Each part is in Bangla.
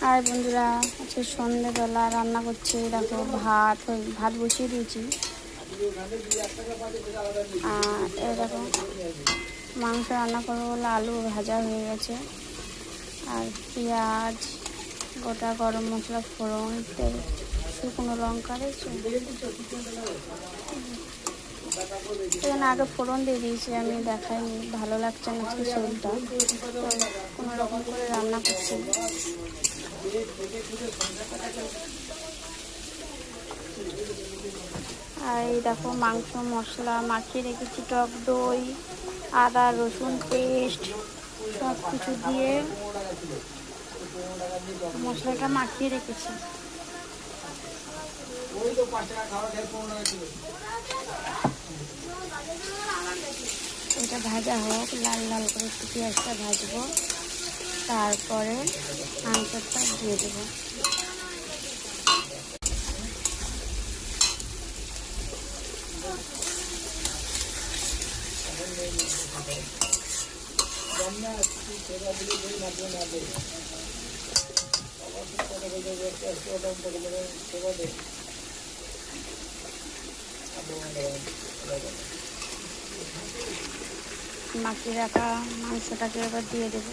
আর বন্ধুরা, আজকে সন্ধ্যেবেলা রান্না করছি। দেখো ভাত বসিয়ে দিয়েছি। আর এই দেখো মাংস রান্না করবো বলে আলু ভাজা হয়ে গেছে। আর পেঁয়াজ, গোটা গরম মশলা, ফোড়ন, তেল, শুকনো লঙ্কা দিয়েছি। এখানে আগে ফোড়ন দিয়ে দিয়েছি, আমি দেখাইনি, ভালো লাগছে না আজকে শরীরটা, তো কোনো রকম করে রান্না করছি। আর এই দেখো মাংস মশলা মাখিয়ে রেখেছি, টক দই, আদা রসুন পেস্ট সব কিছু দিয়ে মশলাটা মাখিয়ে রেখেছি। এটা ভাজা হোক, লাল লাল করে একটু পেঁয়াজটা ভাজবো, তারপরে মাংসটা দিয়ে দেবো। মাখিয়ে রাখা মাংসটাকে এবার দিয়ে দেবো।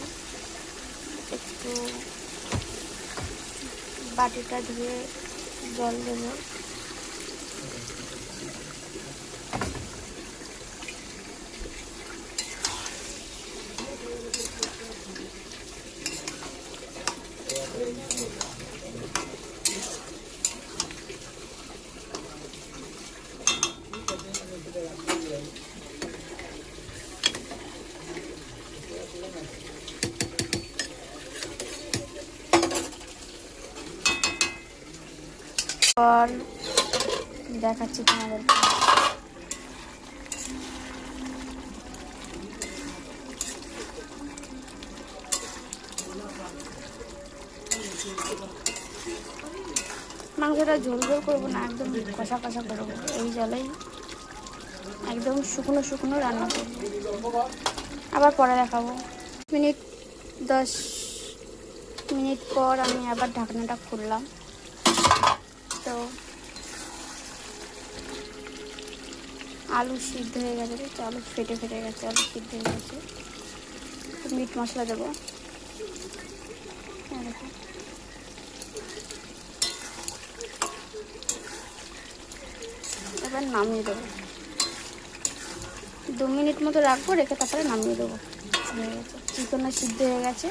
একটু বাটিটা ধুয়ে জল দেবো। দেখাচ্ছি তোমাদের। মাংসটা ঝোল ঝোল করবো না, একদম কষা কষা করবো। এই জলেই একদম শুকনো শুকনো রান্না করবো। আবার পরে দেখাবো। 10 মিনিট পর আমি আবার ঢাকনাটা খুললাম, তো আলু সিদ্ধ হয়ে গেছে। তো আলু ফেটে গেছে, আলু সিদ্ধ হয়ে গেছে। মিট মশলা দেবো। এবার নামিয়ে দেবো। 2 মিনিট মতো রাখবো, রেখে তারপরে নামিয়ে দেবো। হয়ে গেছে, চিকেনও সিদ্ধ হয়ে গেছে।